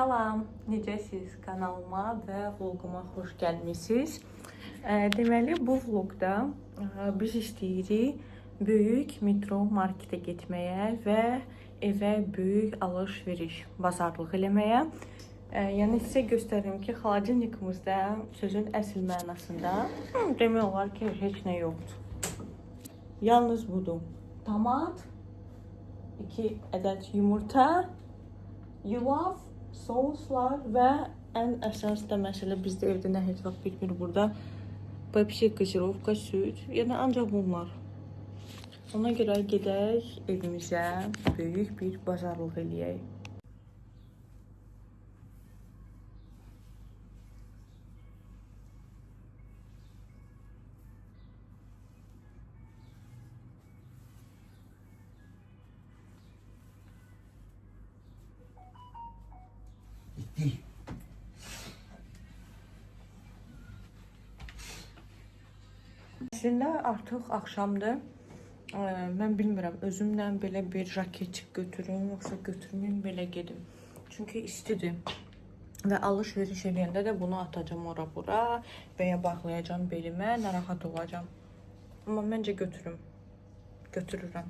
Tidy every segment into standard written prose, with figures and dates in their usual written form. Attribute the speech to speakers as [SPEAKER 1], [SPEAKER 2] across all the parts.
[SPEAKER 1] Salam, necəsiz? Kanalıma və vloguma xoş gəlmisiniz. Deməli, bu vlogda biz istəyirik böyük metro marketə getməyə və evə böyük alış-veriş, bazarlıq eləməyə. Yəni sizə göstərim ki, xaladelnikimizdə sözün əsl mənasında demək olar ki, heç nə yoxdur. Yalnız budur. Tomat, 2 ədəd yumurta, yulaf, souslar və ən əsas da məsələ bizdə evdə nə heç vaxt bitmir burada. Pepsi, gazirovka, süt, yəni ancaq bunlar. Ona görə gedək evimizə böyük bir bazarlıq eləyək. Əslində artıq axşamdır. Mən bilmirəm, özümlə belə bir jaket götürüm, yoxsa götürməyim, belə gedim. Çünki istidir. Və alış-veriş edəndə də bunu atacağım ora-bura və ya bağlayacağım belimə, narahat olacağım. Amma məncə götürürəm.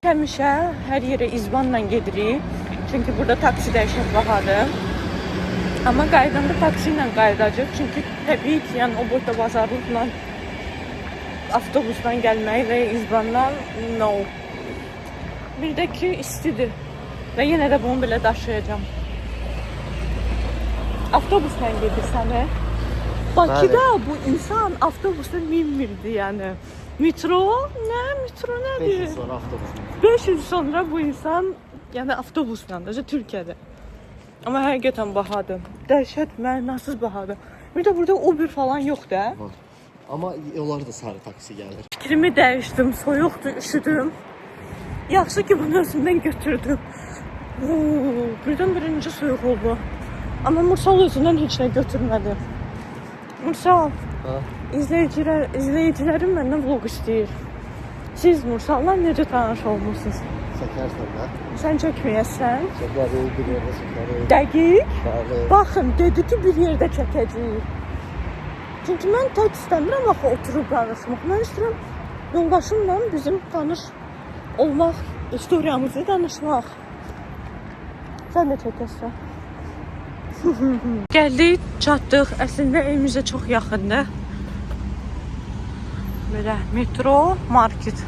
[SPEAKER 1] Həmişə hər yerə izbanla gedirik. Çünki burada taksi dəyişən bahadır. Amma qaydanda taksi ilə qaydacaq. Çünki təbii ki, yəni o boyda bazarlıqla avtobusdan gəlmək və izbandan no. Bir də ki, istidir. Və yenə də bunu belə daşıyacağım. Avtobusla gedirsən, Bakıda bu insan avtobusda minmirdi, yəni. Metro? Nə? Metro nədir?
[SPEAKER 2] 5 il sonra avtobusla.
[SPEAKER 1] 5 il sonra bu insan, yəni avtobusla, Türkiyədə. Amma həqiqətən bahadır. Dəhşət, mənasız bahadır. Bir də burada Uber falan yoxdur.
[SPEAKER 2] Amma onlarda da sarı taksi gəlir.
[SPEAKER 1] Fikrimi dəyişdim, soyuqdur, üşüdüm. Yaxşı ki, bunu özümdən götürdüm. Birdən-birə necə soyuq oldu. Amma Mursal özündən heç nə götürmədi. Mursal, izləyicilərim məndən vlog istəyir. Siz Mursalla necə tanış olmuşsunuz?
[SPEAKER 2] Çəkərsən də.
[SPEAKER 1] Sən çəkməyəsən?
[SPEAKER 2] Çəkərik, bir yerdə çəkərik.
[SPEAKER 1] Dəqiq.
[SPEAKER 2] Bəli.
[SPEAKER 1] Baxın, dedi ki, bir yerdə çəkəcəyik. Çünki mən tək istəmirəm axı oturub danışmaq. Mən istəyirəm yoldaşımla bizim tanış olmaq, istoriyamızı danışmaq. Sən də çəkəsən. Gəldik, çatdıq. Əslində evimizə çox yaxındır. Belə metro, market.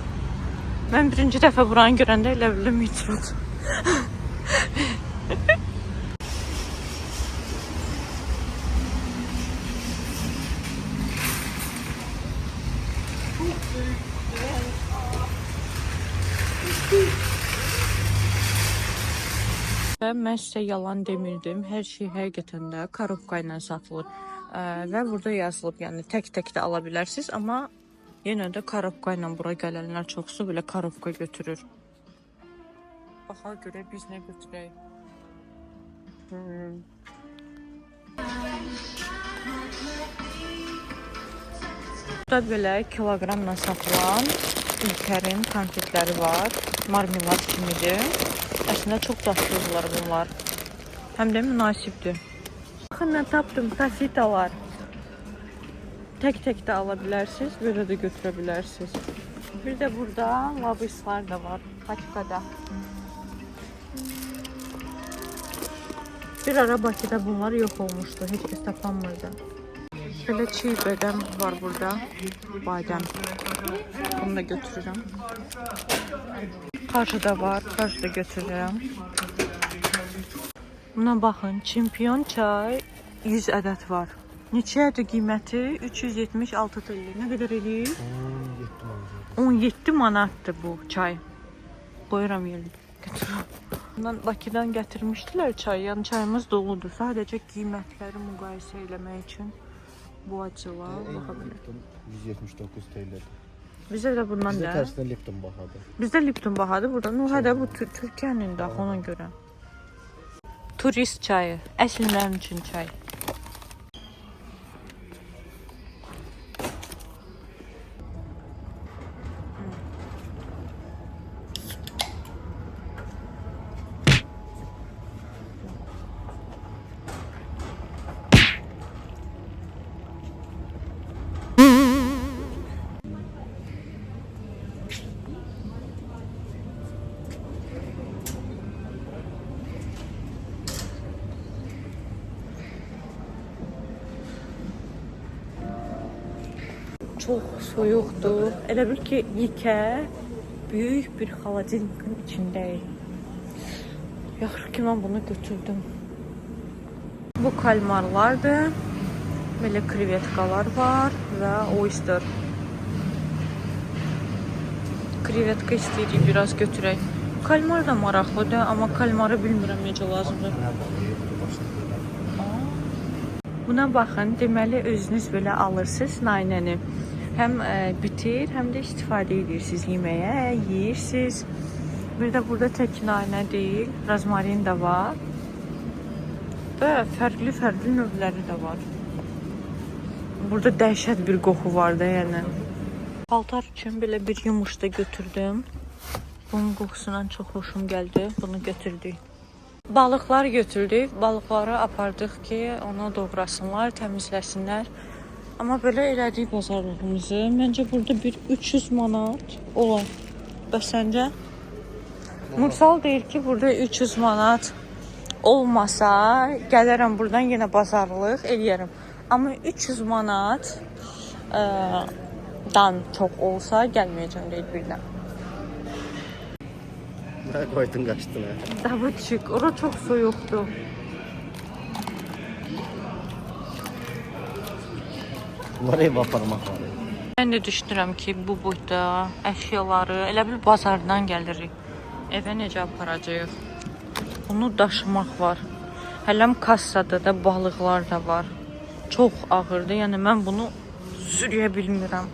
[SPEAKER 1] Mən birinci dəfə buranı görəndə elə bildim metrodur. Mən sizə yalan demirdim. Hər şey həqiqətən də korobka ilə satılır. Və burada yazılıb, yəni tək-tək də ala bilərsiniz, amma yenə də korobka ilə bura gələnlər çoxsu belə korobka götürür. Baxa görə biz nə götürək? Burada belə kiloqramla satılan İlkərin konfetləri var. Marmelad kimidir. Əslində çox dadlıdırlar bunlar. Həm də münasibdir. Baxın, nə tapdım, pasitalar. Tək-tək də ala bilərsiniz, belə də götürə bilərsiniz. Bir də burada labislar da var, paçkada. Bir ara Bakıda bunlar yox olmuşdu, heç kəs tapanmırdı. Belə çiğ bədəm var burada, badəm. Bunu da götürürəm. Karşıda var, karşıda götürürəm. Buna baxın, çempion çay 100 ədəd var. Neçədir qiyməti? 376 TL. Nə qədər eləyir? 17 manatdır bu çay. Qoyuram yerini. Götürürəm. Bakıdan gətirmişdilər çay. Yəni çayımız doludur. Sadəcə qiymətləri müqayisə eləmək üçün bu acılar. Baxa bilir.
[SPEAKER 2] 179 TL.
[SPEAKER 1] Bizdə də bundan da.
[SPEAKER 2] Bizdə tərsinə Lipton bahadır.
[SPEAKER 1] Bizdə Lipton bahadır. Burada Nuhədə bu Türkiyənin də ona görə. Turist çayı. Əsl mənim üçün çay. Çox soyuqdur. Elə bil ki, yekə böyük bir xaladelnikin içindəyik. Yaxşı ki, mən bunu götürdüm. Bu kalmarlardır. Belə krevetkalar var və oyster. Krevetka istəyirik, biraz götürək. Kalmar da maraqlıdır, amma kalmarı bilmirəm necə lazımdır. Buna baxın, deməli özünüz belə alırsınız naynəni. Həm bitir, həm də istifadə edirsiniz yeməyə, yeyirsiniz. Bir də burada tək naynə deyil, rozmarin də var. Və fərqli növləri də var. Burada dəhşət bir qoxu var da, yəni. Paltar üçün belə bir yumurta götürdüm. Bunun qoxusundan çox xoşum gəldi. Bunu götürdük. Balıqlar götürdük. Balıqları apardıq ki, onu doğrasınlar, təmizləsinlər. Amma belə elədik bazarlığımızı. Məncə burada bir 300 manat olar. Bəs səncə? Mürsal deyir ki, burada 300 manat olmasa, gələrəm buradan yenə bazarlıq eləyərəm. Amma 300 manat dan çox olsa gəlməyəcəm deyil birdən.
[SPEAKER 2] Nə qoydun qaçdın ha?
[SPEAKER 1] Davudçuk, ora çox soyuqdur.
[SPEAKER 2] Bunları evə aparmaq var.
[SPEAKER 1] Mən də düşünürəm ki, bu boyda əşyaları elə bil bazardan gəlirik. Evə necə aparacağıq? Bunu daşımaq var. Hələm kassada da balıqlar da var. Çox ağırdır, yəni mən bunu sürüyə bilmirəm.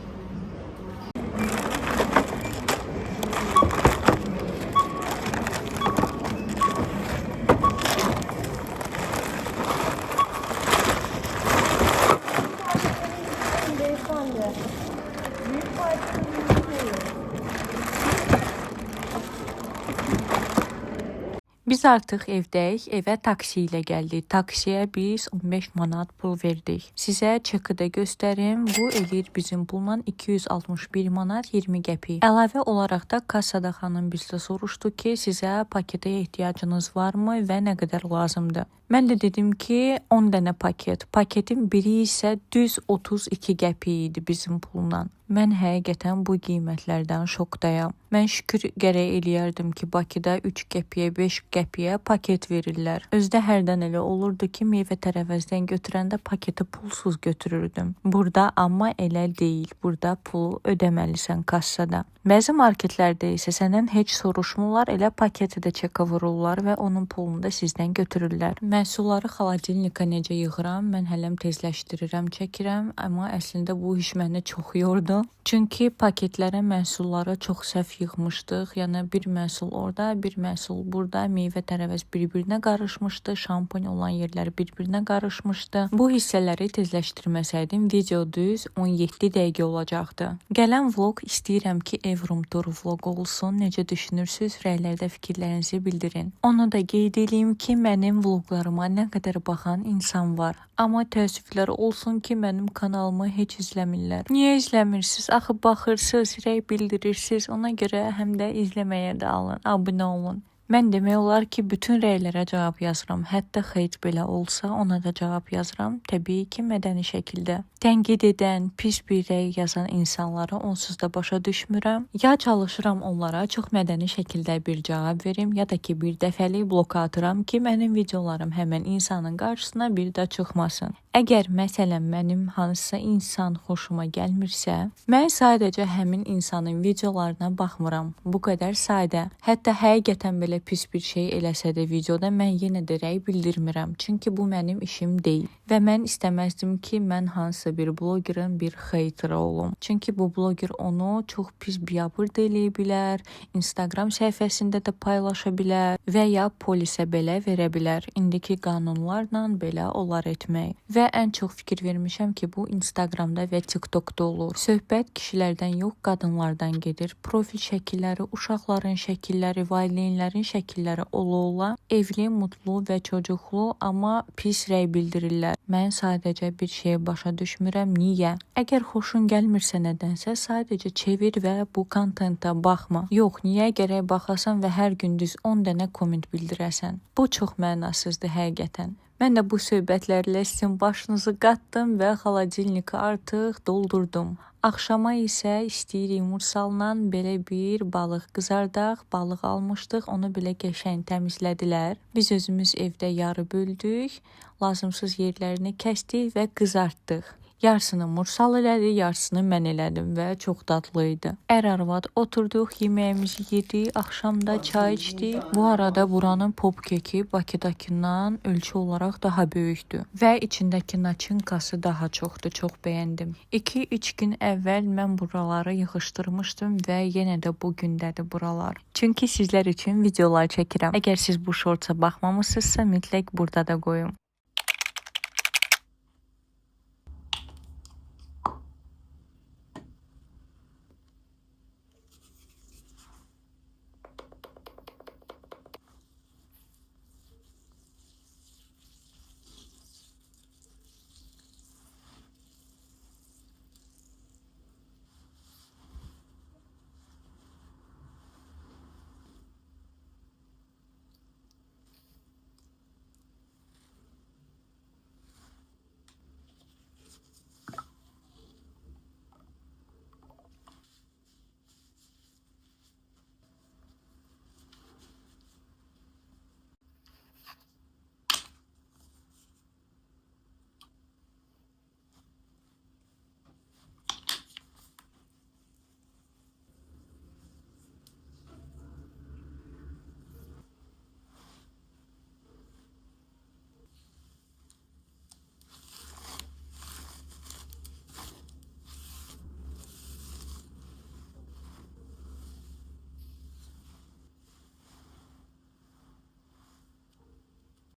[SPEAKER 1] Biz artıq evdəyik, evə taksi ilə gəldik. Taksiyə biz 15 manat pul verdik. Sizə çeki də göstərim. Bu eləyir bizim pulla 261 manat 20 qəpik. Əlavə olaraq da kassada xanım bizdə soruşdu ki, sizə paketə ehtiyacınız varmı və nə qədər lazımdır? Mən də dedim ki, 10 dənə paket. Paketin biri isə düz 32 qəpik idi bizim pulla. Mən həqiqətən bu qiymətlərdən şokdayam. Mən şükür gərək eləyərdim ki, Bakıda 3 qəpiyə, 5 qəpiyə paket verirlər. Özdə hərdən elə olurdu ki, meyvə tərəvəzdən götürəndə paketi pulsuz götürürdüm. Burada amma elə deyil. Burada pulu ödəməlisən kassada. Bəzi marketlərdə isə səndən heç soruşmurlar, elə paketi də çeka vururlar və onun pulunu da sizdən götürürlər. Məhsulları xaladelnika necə yığıram? Mən hələm tezləşdirirəm, çəkirəm, amma əslində bu iş məni çox yordu. Çünki paketlərə məhsulları çox səhv yığmışdıq. Yəni bir məhsul orada, bir məhsul burada, meyvə tərəvəz bir-birinə qarışmışdı, şampun olan yerlər bir-birinə qarışmışdı. Bu hissələri tezləşdirməsəydim video düz 17 dəqiqə olacaqdı. Gələn vlog istəyirəm ki, Evroom tur vlog olsun. Necə düşünürsüz? Rəylərdə fikirlərinizi bildirin. Onu da qeyd edeyim ki, mənim vloglarıma nə qədər baxan insan var. Amma təəssüflər olsun ki, mənim kanalımı heç izləmirlər. Niyə izləmirsiniz? Axı baxırsınız, rəy bildirirsiniz. Ona görə həm də izləməyə də alın, abunə olun. Mən demək olar ki, bütün rəylərə cavab yazıram. Hətta xeyt belə olsa, ona da cavab yazıram. Təbii ki, mədəni şəkildə. Tənqid edən, pis bir rəy yazan insanlara onsuz da başa düşmürəm. Ya çalışıram onlara çox mədəni şəkildə bir cavab verim, ya da ki, bir dəfəlik blok atıram ki, mənim videolarım həmən insanın qarşısına bir də çıxmasın. Əgər məsələn mənim hansısa insan xoşuma gəlmirsə, mən sadəcə həmin insanın videolarına baxmıram. Bu qədər sadə. Hətta həqiqətən belə pis bir şey eləsə də videoda mən yenə də rəy bildirmirəm. Çünki bu mənim işim deyil. Və mən istəməzdim ki, mən hansısa bir blogerin bir xeytiri olum. Çünki bu bloger onu çox pis biabırd eləyə bilər, Instagram səhifəsində də paylaşa bilər və ya polisə belə verə bilər. İndiki qanunlarla belə olar etmək. Və ən çox fikir vermişəm ki, bu Instagramda və TikTokda olur. Söhbət kişilərdən yox, qadınlardan gedir. Profil şəkilləri, uşaqların şəkilləri, valideynlərin şəkilləri ola-ola evli, mutlu və çocuqlu, amma pis rəy bildirirlər. Mən sadəcə bir şeyə başa düşmürəm. Niyə? Əgər xoşun gəlmirsə nədənsə, sadəcə çevir və bu kontenta baxma. Yox, niyə gərək baxasan və hər gün düz 10 dənə komment bildirəsən? Bu çox mənasızdır həqiqətən. Mən də bu söhbətlərlə sizin başınızı qatdım və xaladelniki artıq doldurdum. Axşama isə istəyirik Mursalla belə bir balıq qızardaq. Balıq almışdıq, onu belə qəşəng təmizlədilər. Biz özümüz evdə yarı böldük, lazımsız yerlərini kəsdik və qızartdıq. Yarısını Mursal elədi, yarısını mən elədim və çox dadlı idi. Ər-arvad oturduq, yeməyimizi yedik, axşamda çay içdik. Bu arada buranın pop keki Bakıdakından ölçü olaraq daha böyükdür və içindəki naçinkası daha çoxdur, çox bəyəndim. 2-3 gün əvvəl mən buraları yığışdırmışdım və yenə də bu gündədir buralar. Çünki sizlər üçün videolar çəkirəm. Əgər siz bu şortsa baxmamısınızsa mütləq burada da qoyun.